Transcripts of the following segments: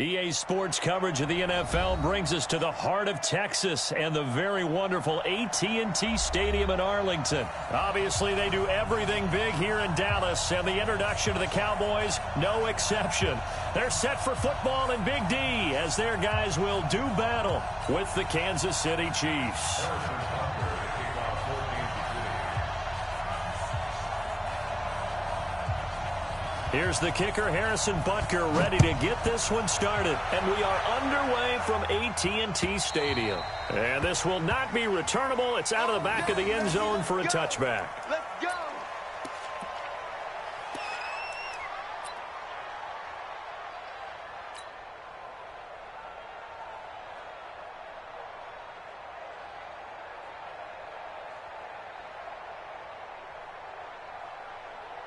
EA Sports coverage of the NFL brings us to the heart of Texas and the very wonderful AT&T Stadium in Arlington. Obviously, they do everything big here in Dallas, and the introduction to the Cowboys, no exception. They're set for football in Big D as their guys will do battle with the Kansas City Chiefs. Here's the kicker, Harrison Butker, ready to get this one started. And we are underway from AT&T Stadium. And this will not be returnable. It's out of the back of the end zone for a touchback. Let's go.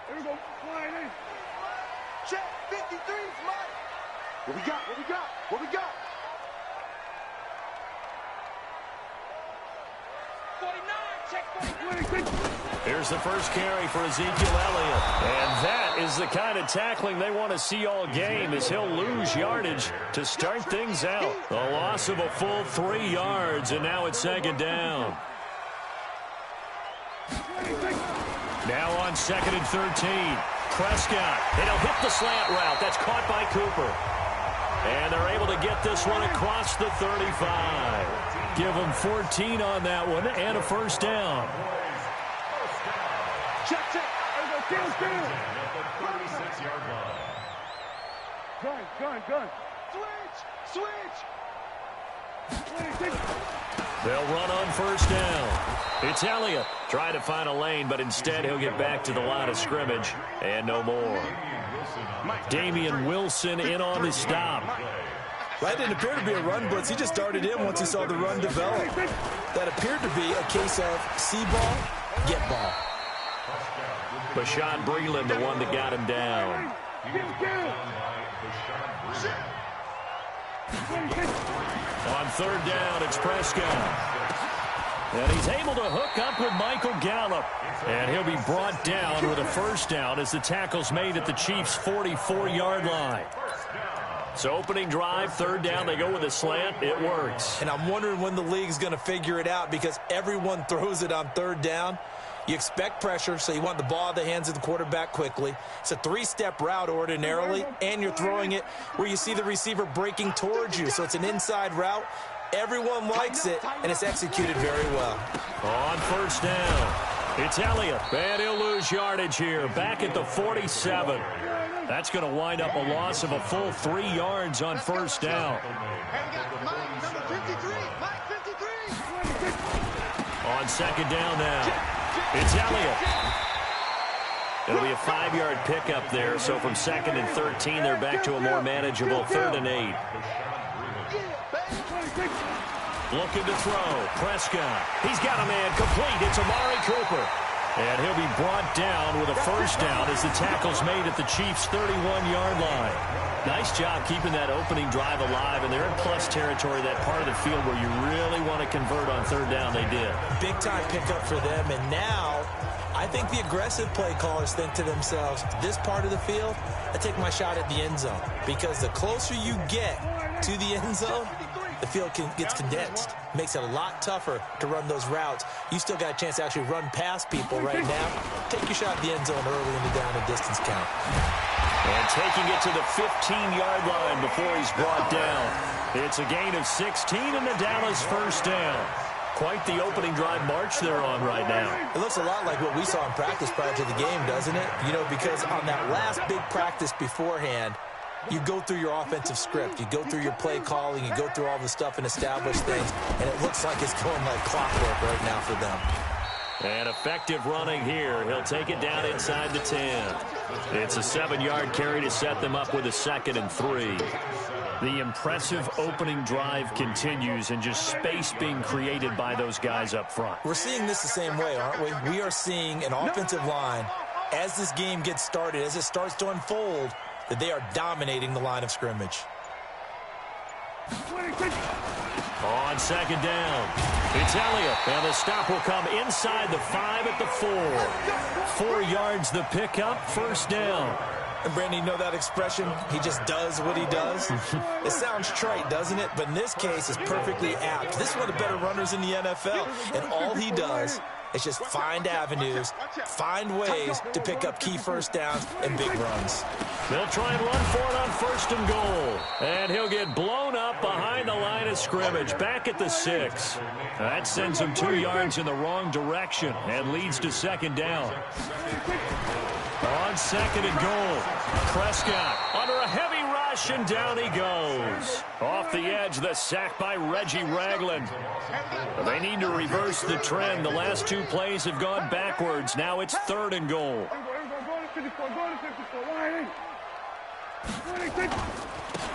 Here we go. Flying in. Check 53, Mike. What we got? What we got? What we got? 49, check 49. Here's the first carry for Ezekiel Elliott. And that is the kind of tackling they want to see all game as he'll lose yardage to start things out. A loss of a full 3 yards, and now it's second down. Now on 2nd and 13. Prescott, and he'll hit the slant route. That's caught by Cooper. And they're able to get this one across the 35. Give them 14 on that one and a first down. Check, check. There we go. Field. 36-yard line. Gun. Switch. 26. They'll run on first down. It's Elliott trying to find a lane, but instead he'll get back to the line of scrimmage and no more. Damian Wilson in on the stop. That didn't appear to be a run blitz. He just darted in once he saw the run develop. That appeared to be a case of see ball, get ball. Bashaud Breeland, the one that got him down. On third down, it's Prescott. And he's able to hook up with Michael Gallup. And he'll be brought down with a first down as the tackle's made at the Chiefs' 44-yard line. So opening drive, third down, they go with a slant. It works. And I'm wondering when the league's going to figure it out because everyone throws it on third down. You expect pressure, so you want the ball in the hands of the quarterback quickly. It's a 3-step route ordinarily, and you're throwing it where you see the receiver breaking towards you. So it's an inside route. Everyone likes it, and it's executed very well. On first down, it's Elliott, and he'll lose yardage here, back at the 47. That's going to wind up a loss of a full 3 yards on first down. Mike, number 53. Mike, 53. On second down now, it's Elliott. It'll be a 5-yard pickup there, so from 2nd and 13, they're back to a more manageable 3rd and 8. Looking to throw. Prescott. He's got a man complete. It's Amari Cooper. And he'll be brought down with a first down as the tackle's made at the Chiefs' 31-yard line. Nice job keeping that opening drive alive, and they're in plus territory, that part of the field where you really want to convert on third down. They did. Big-time pickup for them, and now I think the aggressive play callers think to themselves, this part of the field, I take my shot at the end zone. Because the closer you get to the end zone, the field gets condensed. Makes it a lot tougher to run those routes. You still got a chance to actually run past people right now. Take your shot at the end zone early in the down and distance count. And taking it to the 15-yard line before he's brought down. It's a gain of 16 and the Dallas first down. Quite the opening drive march they're on right now. It looks a lot like what we saw in practice prior to the game, doesn't it? You know, because on that last big practice beforehand, you go through your offensive script. You go through your play calling. You go through all the stuff and establish things. And it looks like it's going like clockwork right now for them. And effective running here. He'll take it down inside the 10. It's a 7-yard carry to set them up with a 2nd and 3. The impressive opening drive continues and just space being created by those guys up front. We're seeing this the same way, aren't we? We are seeing an offensive line, as this game gets started, as it starts to unfold, that they are dominating the line of scrimmage. On second down, it's Elliott, and the stop will come inside the 5 at the 4. 4 yards the pickup, first down. And Brandon, you know that expression? He just does what he does. It sounds trite, doesn't it? But in this case, it's perfectly apt. This is one of the better runners in the NFL. And all he does is just find avenues, find ways to pick up key first downs and big runs. They'll try and run for it on 1st and goal. And he'll get blown up behind the line of scrimmage, back at the 6. That sends him 2 yards in the wrong direction and leads to 2nd down. On 2nd and goal, Prescott under a heavy rush, and down he goes. Off the edge, the sack by Reggie Ragland. They need to reverse the trend. The last 2 plays have gone backwards. Now it's 3rd and goal.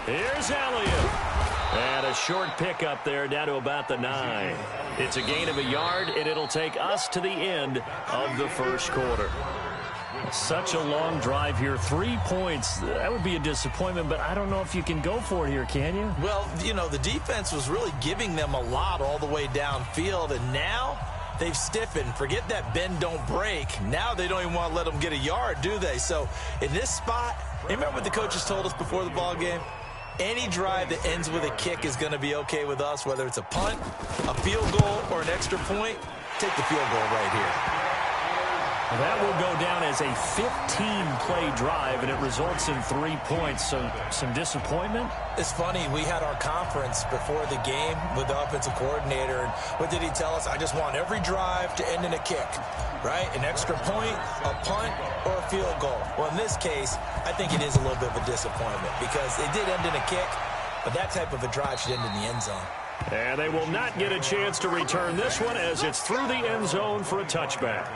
Here's Elliott. And a short pickup there down to about the 9. It's a gain of a yard, and it'll take us to the end of the 1st quarter. Such a long drive here. 3 points. That would be a disappointment, but I don't know if you can go for it here, can you? Well, you know, the defense was really giving them a lot all the way downfield, and now they've stiffened. Forget that bend, don't break. Now they don't even want to let them get a yard, do they? So in this spot, remember what the coaches told us before the ball game? Any drive that ends with a kick is going to be okay with us, whether it's a punt, a field goal, or an extra point. Take the field goal right here. That will go down as a 15-play drive, and it results in 3 points. So some disappointment? It's funny. We had our conference before the game with the offensive coordinator, and what did he tell us? I just want every drive to end in a kick, right? An extra point, a punt, or a field goal. Well, in this case, I think it is a little bit of a disappointment because it did end in a kick, but that type of a drive should end in the end zone. And they will not get a chance to return this one as it's through the end zone for a touchback.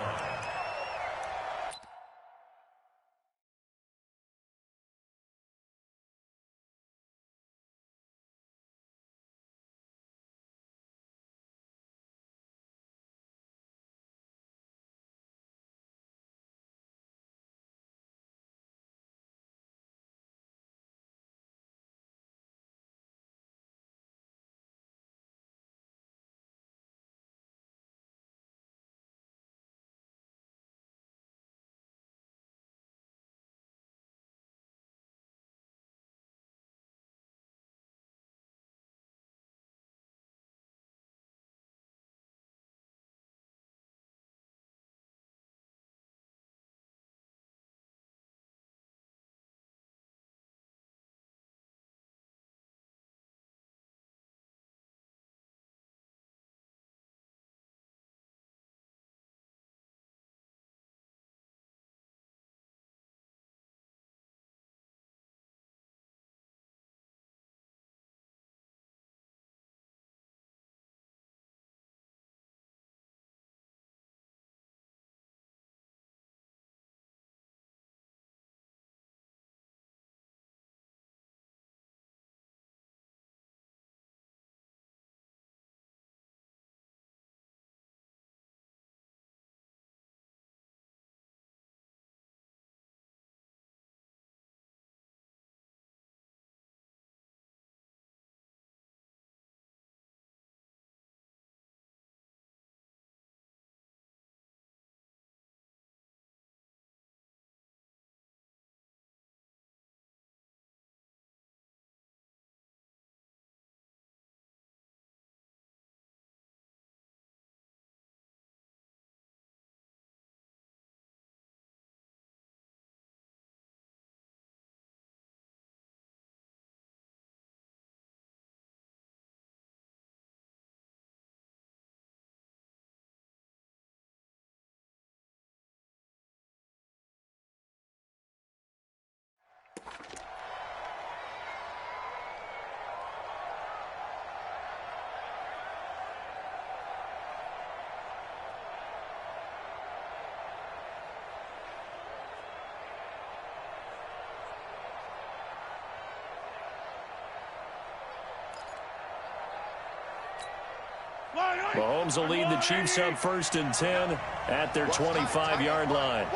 Mahomes will lead the Chiefs up 1st and 10 at their 25-yard line.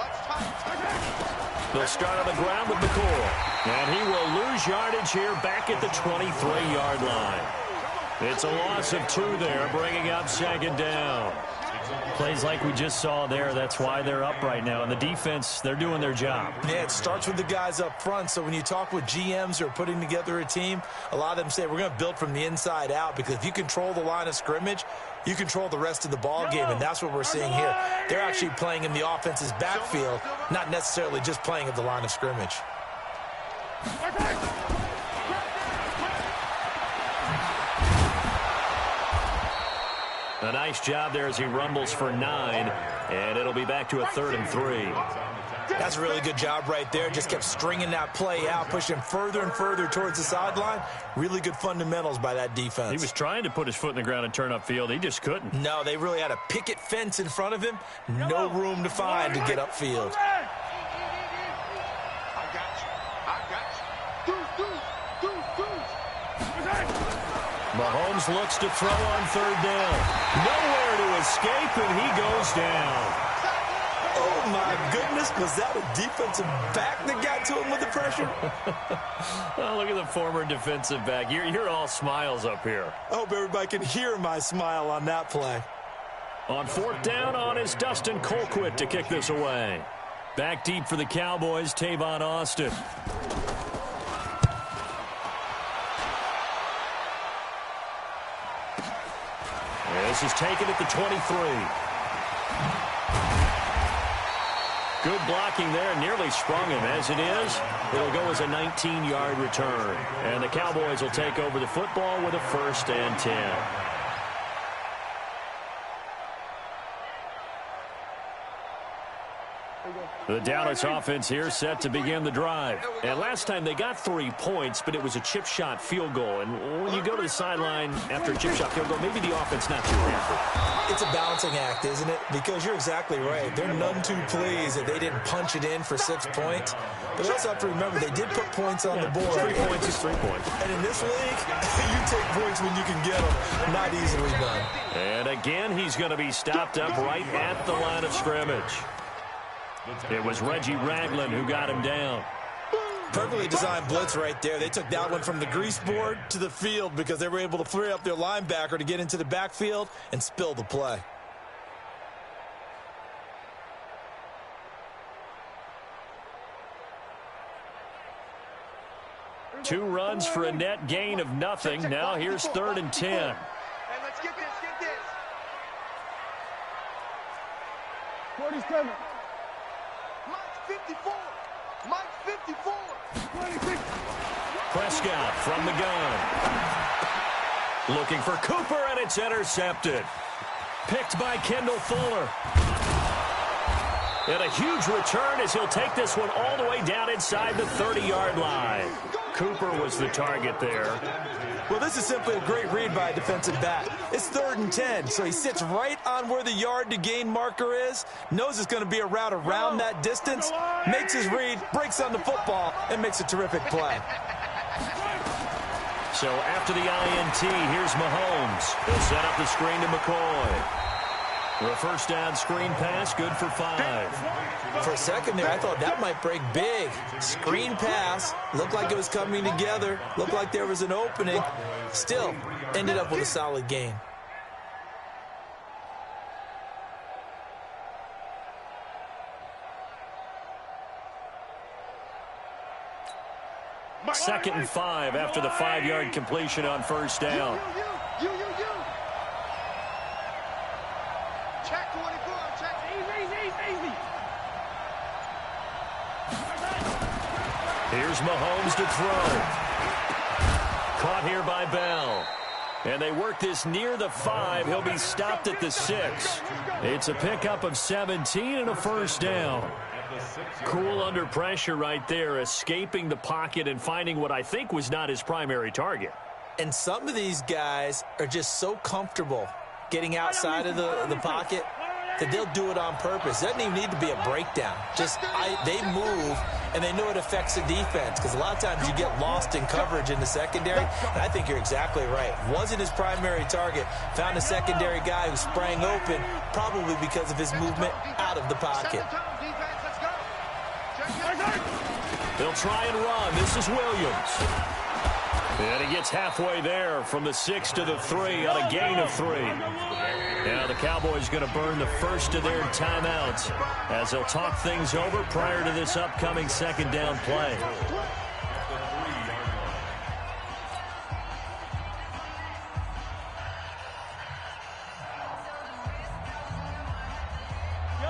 They'll start on the ground with McCoy. And he will lose yardage here back at the 23-yard line. It's a loss of 2 there, bringing up 2nd down. Plays like we just saw there, that's why they're up right now. And the defense, they're doing their job. Yeah, it starts with the guys up front. So when you talk with GMs who are putting together a team, a lot of them say we're going to build from the inside out, because if you control the line of scrimmage, you control the rest of the ball game, and that's what we're seeing here. They're actually playing in the offense's backfield, not necessarily just playing at the line of scrimmage. A nice job there as he rumbles for 9, and it'll be back to a 3rd and 3. That's a really good job right there. Just kept stringing that play out, pushing further and further towards the sideline. Really good fundamentals by that defense. He was trying to put his foot in the ground and turn upfield. He just couldn't. No, they really had a picket fence in front of him. No room to find to get upfield. Mahomes looks to throw on 3rd down. Nowhere to escape, and he goes down. Oh, my goodness. Was that a defensive back that got to him with the pressure? Oh, look at the former defensive back. You're all smiles up here. I hope everybody can hear my smile on that play. On 4th down, on is Dustin Colquitt to kick this away. Back deep for the Cowboys, Tavon Austin. This is taken at the 23. Good blocking there, nearly sprung him. As it is, it'll go as a 19-yard return. And the Cowboys will take over the football with a 1st and 10. The Dallas offense here set to begin the drive. And last time they got 3 points, but it was a chip shot field goal. And when you go to the sideline after a chip shot field goal, maybe the offense not too happy. It's a balancing act, isn't it? Because you're exactly right. They're none too pleased that they didn't punch it in for 6 points. But they also have to remember they did put points on the board. 3 points is 3 points. And in this league, you take points when you can get them. Not easily done. And again, he's going to be stopped up right at the line of scrimmage. It was Reggie Ragland who got him down. Perfectly designed blitz right there. They took that one from the grease board to the field because they were able to free up their linebacker to get into the backfield and spill the play. Two runs for a net gain of nothing. Now here's 3rd and 10. Hey, let's get this, get this. 47. Mike's 54. Mike's 54. 26. Prescott from the gun. Looking for Cooper, and it's intercepted. Picked by Kendall Fuller. And a huge return as he'll take this one all the way down inside the 30-yard line. Cooper was the target there. Well, this is simply a great read by a defensive back. It's 3rd and 10, so he sits right on where the yard-to-gain marker is, knows it's going to be a route around that distance, makes his read, breaks on the football, and makes a terrific play. So after the INT, here's Mahomes. He'll set up the screen to McCoy. The first down screen pass, good for 5. For a second there, I thought that might break big. Screen pass, looked like it was coming together, looked like there was an opening. Still, ended up with a solid gain. Second and 5 after the 5-yard completion on first down. You. Check 24, check. Easy. Here's Mahomes to throw. Caught here by Bell. And they work this near the 5. He'll be stopped at the 6. It's a pickup of 17 and a first down. Cool under pressure right there, escaping the pocket and finding what I think was not his primary target. And some of these guys are just so comfortable getting outside of the pocket that they'll do it on purpose. It doesn't even need to be a breakdown. They move, and they know it affects the defense because a lot of times you get lost in coverage in the secondary, and I think you're exactly right. Wasn't his primary target. Found a secondary guy who sprang open, probably because of his movement out of the pocket. They'll try and run. This is Williams. And he gets halfway there from the 6 to the 3 on a gain of 3. Now the Cowboys going to burn the first of their timeouts as they'll talk things over prior to this upcoming second down play.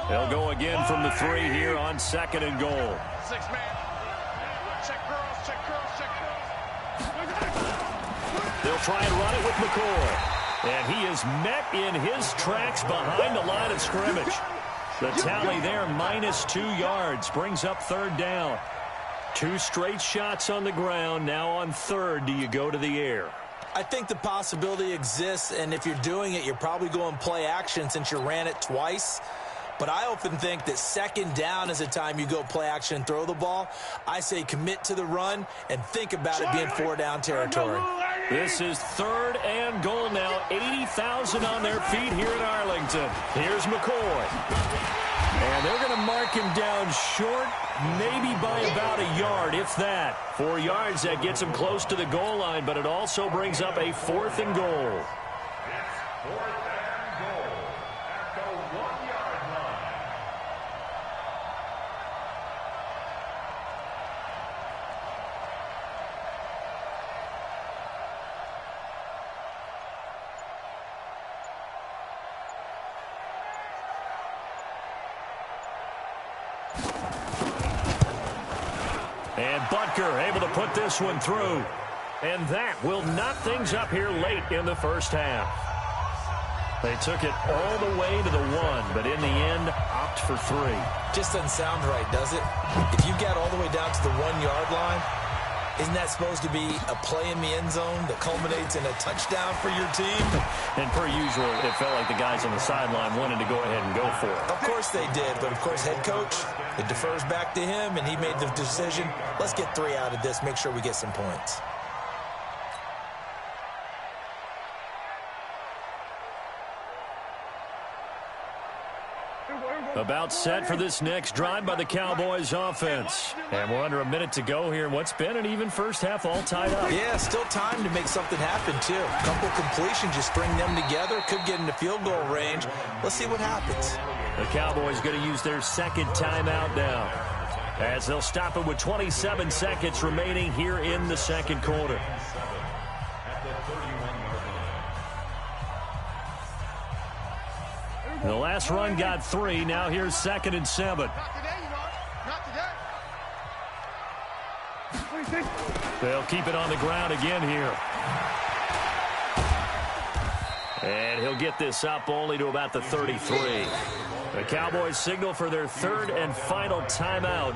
They'll go again from the 3 here on 2nd and goal. 6-man. Check girls, check girls, check girls. They'll try and run it with McCoy. And he is met in his tracks behind the line of scrimmage. The tally there, -2 yards, brings up 3rd down. 2 straight shots on the ground. Now on 3rd, do you go to the air? I think the possibility exists, and if you're doing it, you're probably going play action since you ran it twice. But I often think that 2nd down is the time you go play action and throw the ball. I say commit to the run and think about it being 4-down territory. This is 3rd and goal now. 80,000 on their feet here in Arlington. Here's McCoy. And they're going to mark him down short, maybe by about a yard, if that. 4 yards, that gets him close to the goal line, but it also brings up a 4th and goal. And Butker able to put this one through. And that will knock things up here late in the first half. They took it all the way to the 1, but in the end, opt for 3. Just doesn't sound right, does it? If you got all the way down to the 1-yard line, isn't that supposed to be a play in the end zone that culminates in a touchdown for your team? And per usual, it felt like the guys on the sideline wanted to go ahead and go for it. Of course they did, but of course head coach, it defers back to him, and he made the decision. Let's get 3 out of this, make sure we get some points. About set for this next drive by the Cowboys offense. And we're under a minute to go here in what's been an even first half, all tied up. Yeah, still time to make something happen, too. A couple completions, just string them together. Could get into field goal range. Let's see what happens. The Cowboys going to use their 2nd timeout now, as they'll stop it with 27 seconds remaining here in the 2nd quarter. The last run got 3. Now here's 2nd and 7. Not today, you know. Not today. They'll keep it on the ground again here. And he'll get this up only to about the 33. The Cowboys signal for their 3rd and final timeout,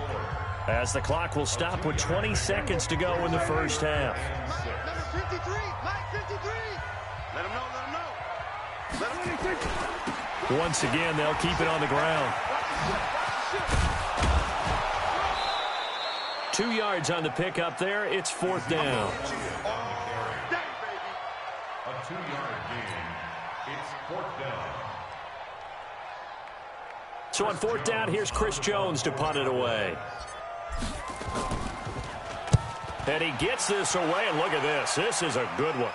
as the clock will stop with 20 seconds to go in the first half. Number 53, Mike 53. Let him know, let him know. Let him know. Once again, they'll keep it on the ground. 2 yards on the pickup there. It's 4th down. A 2-yard gain. It's 4th down. So on 4th down, here's Chris Jones to punt it away. And he gets this away, and look at this. This is a good one.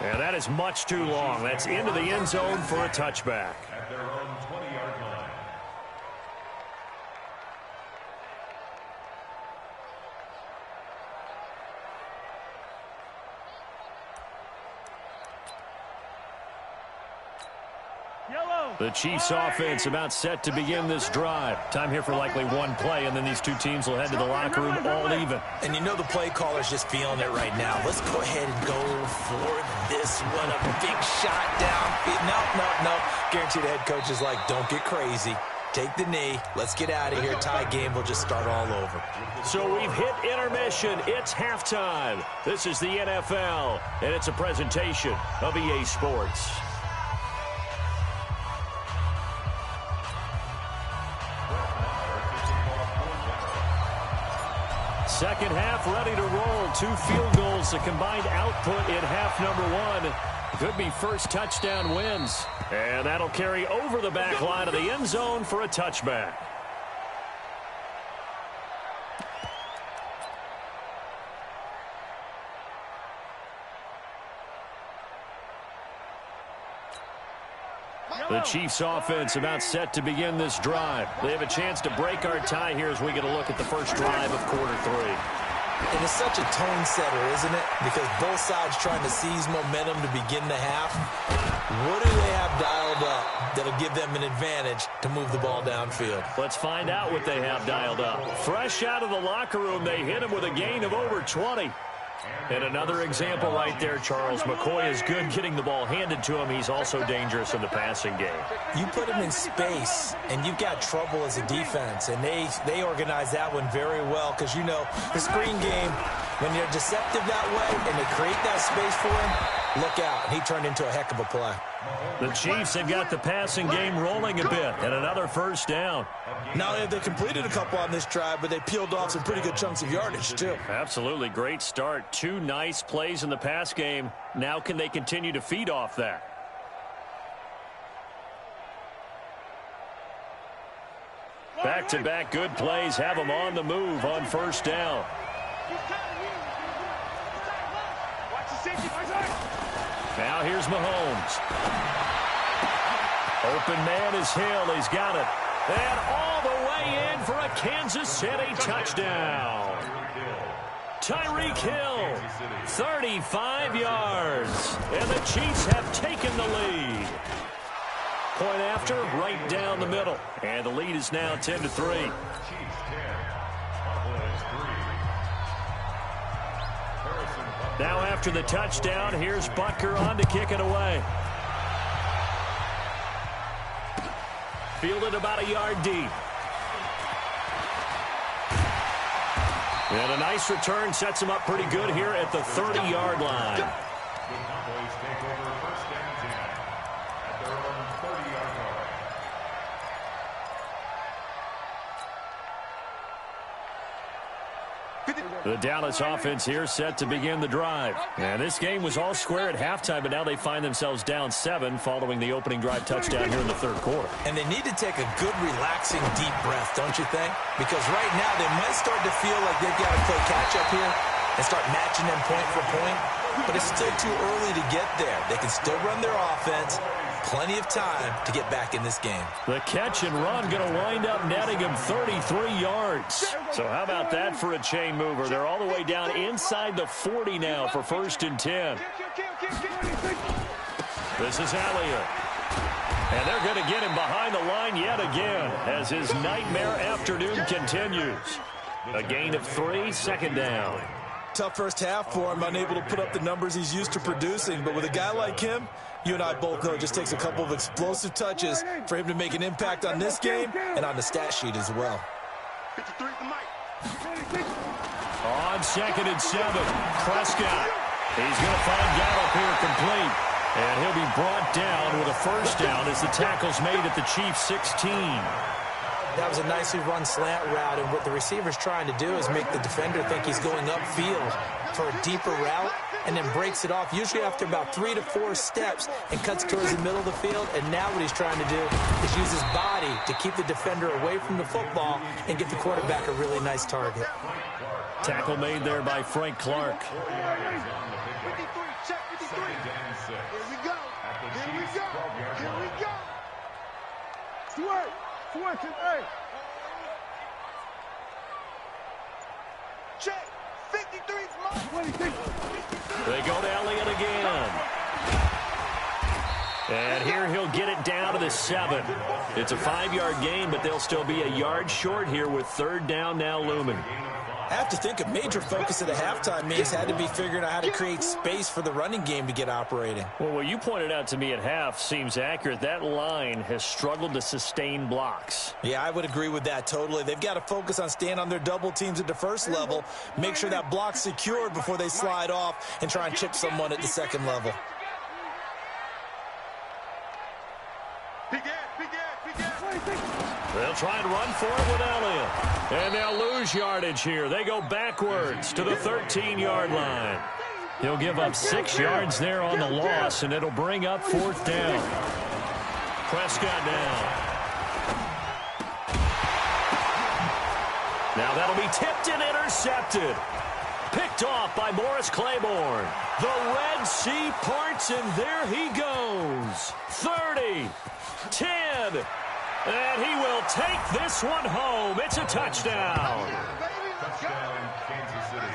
And that is much too long. That's into the end zone for a touchback. At their own 20-yard line. The Chiefs offense about set to begin this drive. Time here for likely one play, and then these 2 teams will head to the locker room all even. And you know the play caller's just feeling it right now. Let's go ahead and go for this one. A big shot down. No. Guaranteed the head coach is like, don't get crazy. Take the knee. Let's get out of here. Tie game will just start all over. So we've hit intermission. It's halftime. This is the NFL, and it's a presentation of EA Sports. Second half ready to roll. 2 field goals, the combined output in half number 1. Could be first touchdown wins. And that'll carry over the back line of the end zone for a touchback. The Chiefs offense about set to begin this drive. They have a chance to break our tie here as we get a look at the first drive of quarter 3. And it's such a tone setter, isn't it? Because both sides trying to seize momentum to begin the half. What do they have dialed up that'll give them an advantage to move the ball downfield? Let's find out what they have dialed up. Fresh out of the locker room, they hit him with a gain of over 20. And another example right there, Charles. McCoy is good getting the ball handed to him. He's also dangerous in the passing game. You put him in space, and you've got trouble as a defense. And they organize that one very well because, you know, the screen game, when they're deceptive that way and they create that space for him, look out. He turned into a heck of a play. The Chiefs have got the passing game rolling a bit, and another first down. Not only have they completed a couple on this drive, but they peeled off some pretty good chunks of yardage, too. Absolutely great start. 2 nice plays in the pass game. Now can they continue to feed off that? Back-to-back good plays have them on the move on first down. Now here's Mahomes. Open man is Hill. He's got it. And all the way in for a Kansas City touchdown. Tyreek Hill, 35 yards. And the Chiefs have taken the lead. Point after, right down the middle. And the lead is now 10-3. Now after the touchdown, here's Butker on to kick it away. Fielded about a yard deep. And a nice return sets him up pretty good here at the 30-yard line. The Cowboys take over first and 10 at their own 30-yard line. The Dallas offense here set to begin the drive. And this game was all square at halftime, but now they find themselves down 7 following the opening drive touchdown here in the third quarter. And they need to take a good, relaxing, deep breath, don't you think? Because right now they might start to feel like they've got to play catch-up here and start matching them point for point. But it's still too early to get there. They can still run their offense. Plenty of time to get back in this game. The catch and run going to wind up netting him 33 yards. So how about that for a chain mover? They're all the way down inside the 40 now for first and 10. This is Elliott. And they're going to get him behind the line yet again as his nightmare afternoon continues. A gain of 3, second down. Tough first half for him, unable to put up the numbers he's used to producing. But with a guy like him, you and I both know it just takes a couple of explosive touches for him to make an impact on this game and on the stat sheet as well. 53 the mic. On second and 7, Prescott. He's going to find Gallup here complete. And he'll be brought down with a first down as the tackle's made at the Chiefs' 16. That was a nicely run slant route, and what the receiver's trying to do is make the defender think he's going upfield for a deeper route and then breaks it off, usually after about 3 to 4 steps, and cuts towards the middle of the field. And now what he's trying to do is use his body to keep the defender away from the football and give the quarterback a really nice target. Tackle made there by Frank Clark. 53, check 53. Here we go. Here we go. Here we go. Switch. Switch it, hey. Check. 53's mine. 26. They go to Elliott again. And here he'll get it down to the 7. It's a 5-yard gain, but they'll still be a yard short here with third down now looming. I have to think a major focus at the halftime means had to be figuring out how to create space for the running game to get operating. Well, what you pointed out to me at half seems accurate. That line has struggled to sustain blocks. Yeah, I would agree with that totally. They've got to focus on staying on their double teams at the first level, make sure that block's secured before they slide off and try and chip someone at the second level. They'll try and run for it with Elliott. And they'll lose yardage here. They go backwards to the 13-yard line. He'll give up 6 yards there on the loss, and it'll bring up fourth down. Prescott down. Now that'll be tipped and intercepted. Picked off by Morris Claiborne. The Red Sea parts, and there he goes. 30, good. And he will take this one home. It's a touchdown.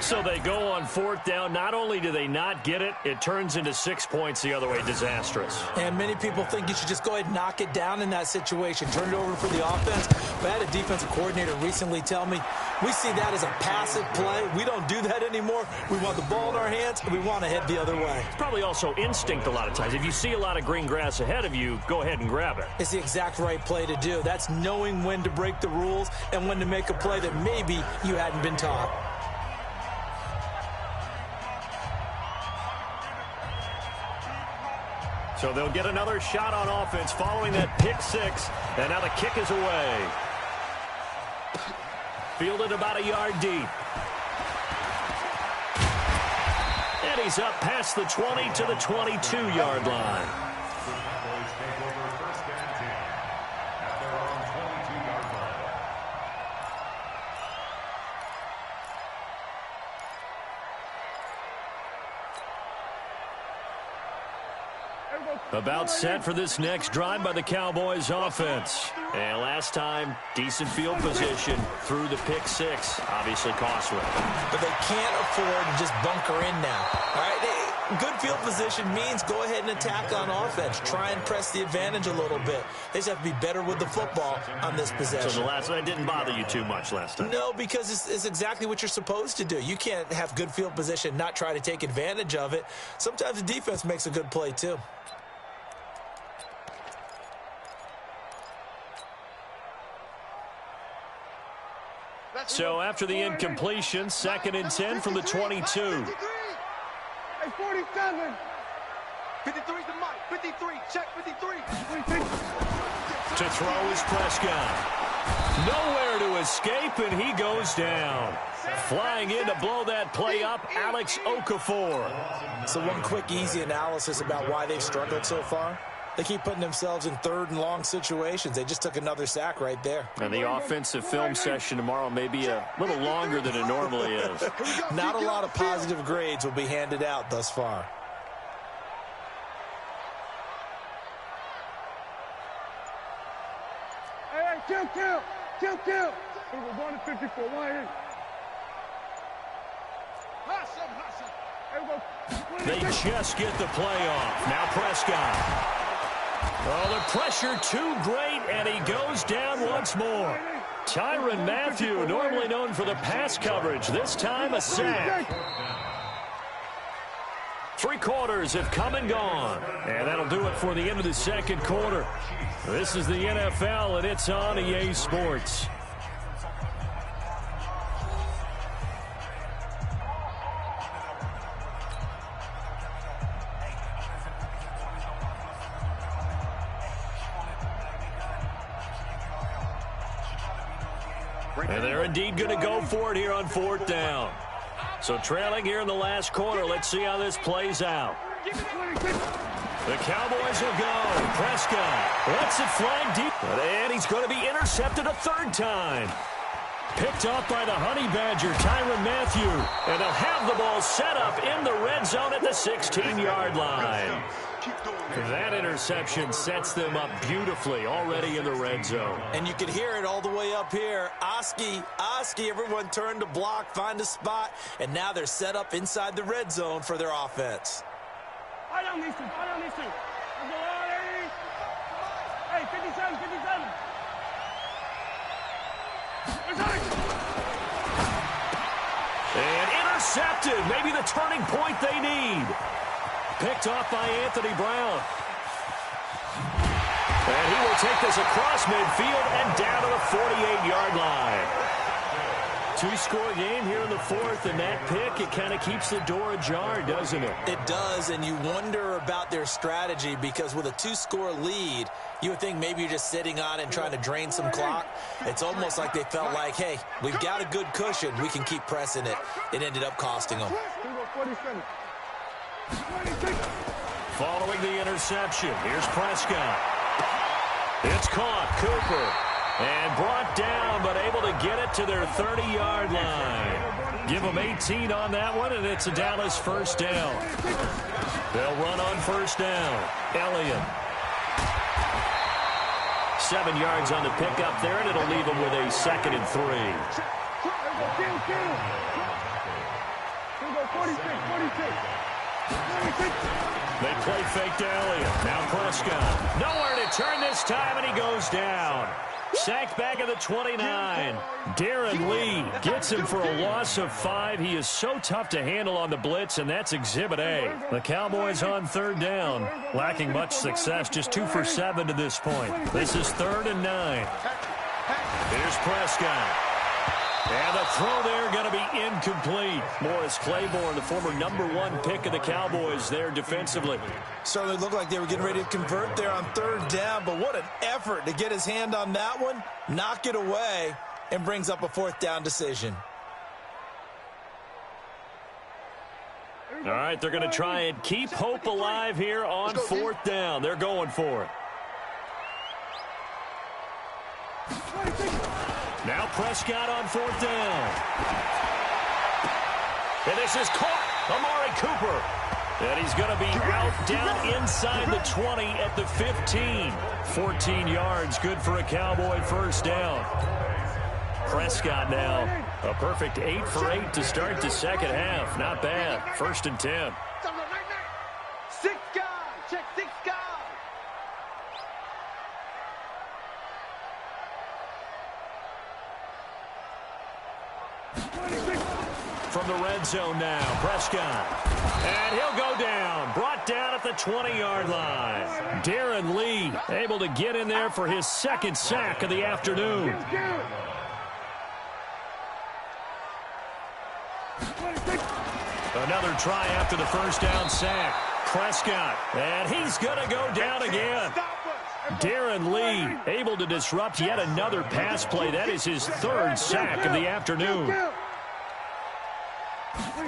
So they go on 4th down. Not only do they not get it, it turns into 6 points the other way. Disastrous. And many people think you should just go ahead and knock it down in that situation. Turn it over for the offense. But I had a defensive coordinator recently tell me, we see that as a passive play. We don't do that anymore. We want the ball in our hands, and we want to head the other way. It's probably also instinct a lot of times. If you see a lot of green grass ahead of you, go ahead and grab it. It's the exact right play to do. That's knowing when to break the rules and when to make a play that maybe you hadn't been taught. So they'll get another shot on offense following that pick 6. And now the kick is away. Fielded about a yard deep. And he's up past the 20 to the 22-yard line. About set for this next drive by the Cowboys offense. And last time, decent field position through the pick 6. Obviously costly. But they can't afford to just bunker in now. All right, good field position means go ahead and attack on offense. Try and press the advantage a little bit. They just have to be better with the football on this possession. So the last one didn't bother you too much last time? No, because it's exactly what you're supposed to do. You can't have good field position, not try to take advantage of it. Sometimes the defense makes a good play too. So after the incompletion, 2nd and 10 from the 22. Hey, 47. 53 to Mike. 53. Check 53. To throw is Prescott. Nowhere to escape, and he goes down. Flying in to blow that play up, Alex Okafor. So one quick, easy analysis about why they've struggled so far. They keep putting themselves in 3rd and long situations. They just took another sack right there. And the offensive film session tomorrow may be a little longer than it normally is. Not a lot of positive grades will be handed out thus far. Hey, kill. We're going to 54. Why is? They just get the play off. Now Prescott. Oh, the pressure too great, and he goes down once more. Tyrann Mathieu, normally known for the pass coverage, this time a sack. 3 quarters have come and gone, and that'll do it for the end of the 2nd quarter. This is the NFL, and it's on EA Sports. And they're indeed going to go for it here on 4th down. So trailing here in the last quarter. Let's see how this plays out. The Cowboys will go. Prescott lets it fly deep. And he's going to be intercepted a 3rd time. Picked off by the Honey Badger, Tyrann Mathieu. And they'll have the ball set up in the red zone at the 16-yard line. That interception sets them up beautifully already in the red zone. And you can hear it all the way up here. Oski, everyone turned to block, find a spot, and now they're set up inside the red zone for their offense. I don't need to. Hey, 57. And intercepted. Maybe the turning point they need. Picked off by Anthony Brown. And he will take this across midfield and down to the 48-yard line. 2-score game here in the 4th, and that pick, it kind of keeps the door ajar, doesn't it? It does, and you wonder about their strategy because with a 2-score lead, you would think maybe you're just sitting on it and trying to drain some clock. It's almost like they felt like, hey, we've got a good cushion. We can keep pressing it. It ended up costing them. Following the interception, here's Prescott. It's caught. Cooper. And brought down, but able to get it to their 30-yard line. Give them 18 on that one, and it's a Dallas 1st down. They'll run on 1st down. Elliott. 7 yards on the pickup there, and it'll leave him with a 2nd and 3. They play fake to Elliott. Now Prescott. Nowhere to turn this time, and he goes down. Sacked back at the 29. Darren Lee gets him for a loss of 5. He is so tough to handle on the blitz, and that's Exhibit A. The Cowboys on 3rd down. Lacking much success, just 2 for 7 to this point. This is 3rd and 9. Here's Prescott. And the throw there going to be incomplete. Morris Claiborne, the former #1 pick of the Cowboys there defensively. Certainly looked like they were getting ready to convert there on 3rd down, but what an effort to get his hand on that one, knock it away, and brings up a 4th down decision. All right, they're going to try and keep hope alive here on 4th down. They're going for it. Now Prescott on 4th down. And this is caught. Amari Cooper. And he's going to be out down inside the 20 at the 15. 14 yards, good for a Cowboy 1st down. Prescott now, a perfect 8 for 8 to start the 2nd half. Not bad. 1st and 10. 6 guys. Check 6 guys. From the red zone now, Prescott. And he'll go down. Brought down at the 20-yard line. Darren Lee able to get in there for his 2nd sack of the afternoon. Another try after the 1st down sack. Prescott. And he's going to go down again. Darren Lee able to disrupt yet another pass play. That is his 3rd sack of the afternoon.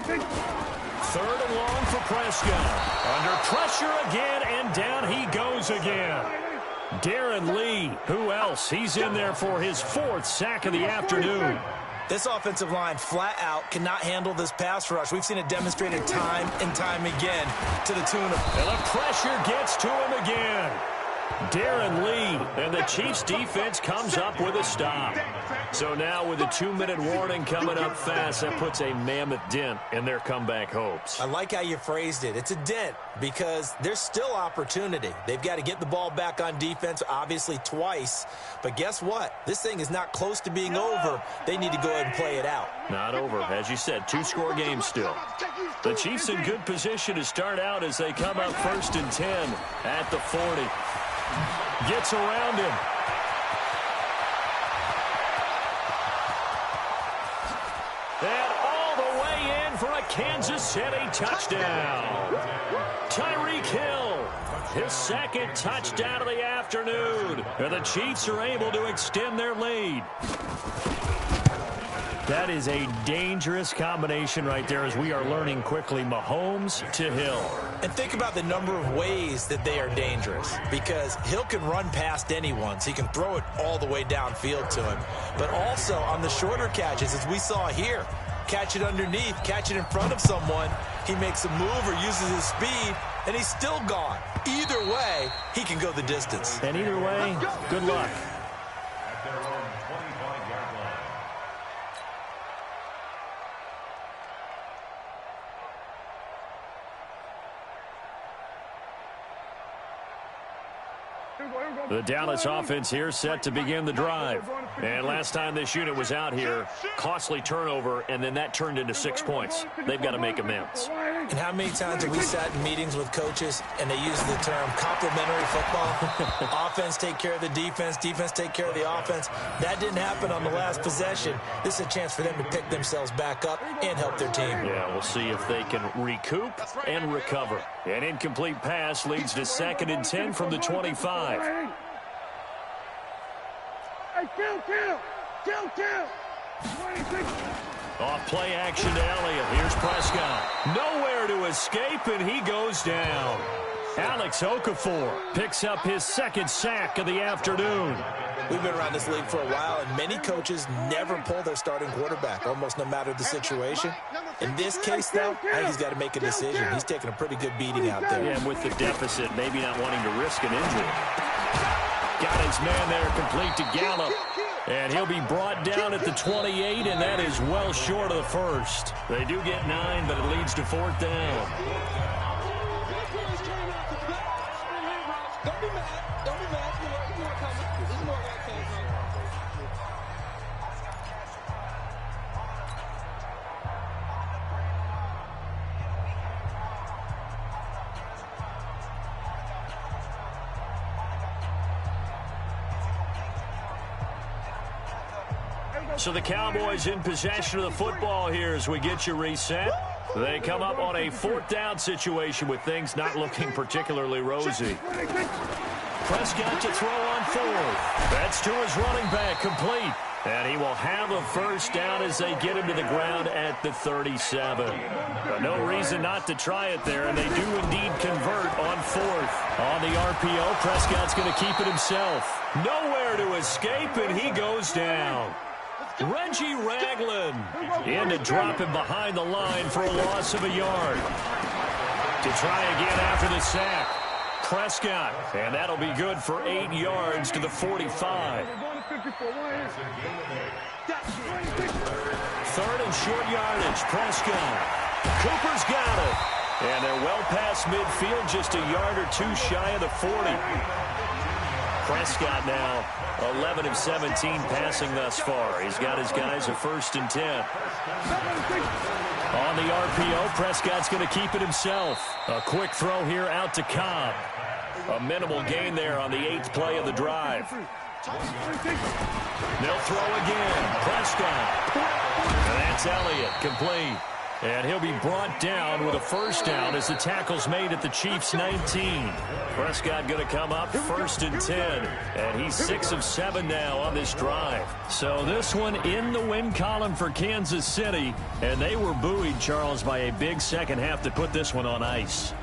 3rd and long for Prescott. Under pressure again, and down he goes again. Darren Lee, who else? He's in there for his 4th sack of the afternoon. This offensive line flat out cannot handle this pass rush. We've seen it demonstrated time and time again to the tune of... And the pressure gets to him again. Darren Lee, and the Chiefs defense comes up with a stop. So now with a 2-minute warning coming up fast, that puts a mammoth dent in their comeback hopes. I like how you phrased it. It's a dent because there's still opportunity. They've got to get the ball back on defense, obviously twice. But guess what? This thing is not close to being over. They need to go ahead and play it out. Not over. As you said, 2-score game still. The Chiefs in good position to start out as they come up 1st and 10 at the 40. Gets around him. And all the way in for a Kansas City touchdown. Tyreek Hill, his 2nd touchdown of the afternoon. And the Chiefs are able to extend their lead. That is a dangerous combination right there as we are learning quickly. Mahomes to Hill. And think about the number of ways that they are dangerous, because Hill can run past anyone, so he can throw it all the way downfield to him. But also on the shorter catches, as we saw here, catch it underneath, catch it in front of someone, he makes a move or uses his speed, and he's still gone. Either way, he can go the distance. And either way, good luck. The Dallas offense here set to begin the drive. And last time this unit was out here, costly turnover, and then that turned into 6 points. They've got to make amends. And how many times have we sat in meetings with coaches and they use the term complementary football? Offense take care of the defense, defense take care of the offense. That didn't happen on the last possession. This is a chance for them to pick themselves back up and help their team. Yeah, we'll see if they can recoup and recover. An incomplete pass leads to 2nd and 10 from the 25. Off play action to Elliott. Here's Prescott. Nowhere to escape, and he goes down. Alex Okafor picks up his 2nd sack of the afternoon. We've been around this league for a while, and many coaches never pull their starting quarterback, almost no matter the situation. In this case, though, I think he's got to make a decision. He's taking a pretty good beating out there. Yeah, and with the deficit, maybe not wanting to risk an injury. Got his man there, complete to Gallup. And he'll be brought down at the 28, and that is well short of the first. They do get 9, but it leads to 4th down. Don't be mad. Don't be mad. You know what coming. This is more where it came from. So the Cowboys in possession of the football here as we get you reset. They come up on a 4th down situation with things not looking particularly rosy. Prescott to throw on 4th. That's to his running back, complete. And he will have a 1st down as they get him to the ground at the 37. But no reason not to try it there, and they do indeed convert on 4th. On the RPO, Prescott's going to keep it himself. Nowhere to escape, and he goes down. Reggie Ragland in to drop him behind the line for a loss of a yard. To try again after the sack. Prescott, and that'll be good for 8 yards to the 45. 3rd and short yardage. Prescott. Cooper's got it. And they're well past midfield, just a yard or 2 shy of the 40. Prescott now 11 of 17 passing thus far. He's got his guys a 1st and 10. On the RPO, Prescott's going to keep it himself. A quick throw here out to Cobb. A minimal gain there on the 8th play of the drive. They'll throw again. Prescott. And that's Elliott, complete. And he'll be brought down with a 1st down as the tackle's made at the Chiefs' 19. Prescott going to come up 1st and 10. And he's 6 of 7 now on this drive. So this one in the win column for Kansas City. And they were buoyed, Charles, by a big second half to put this one on ice.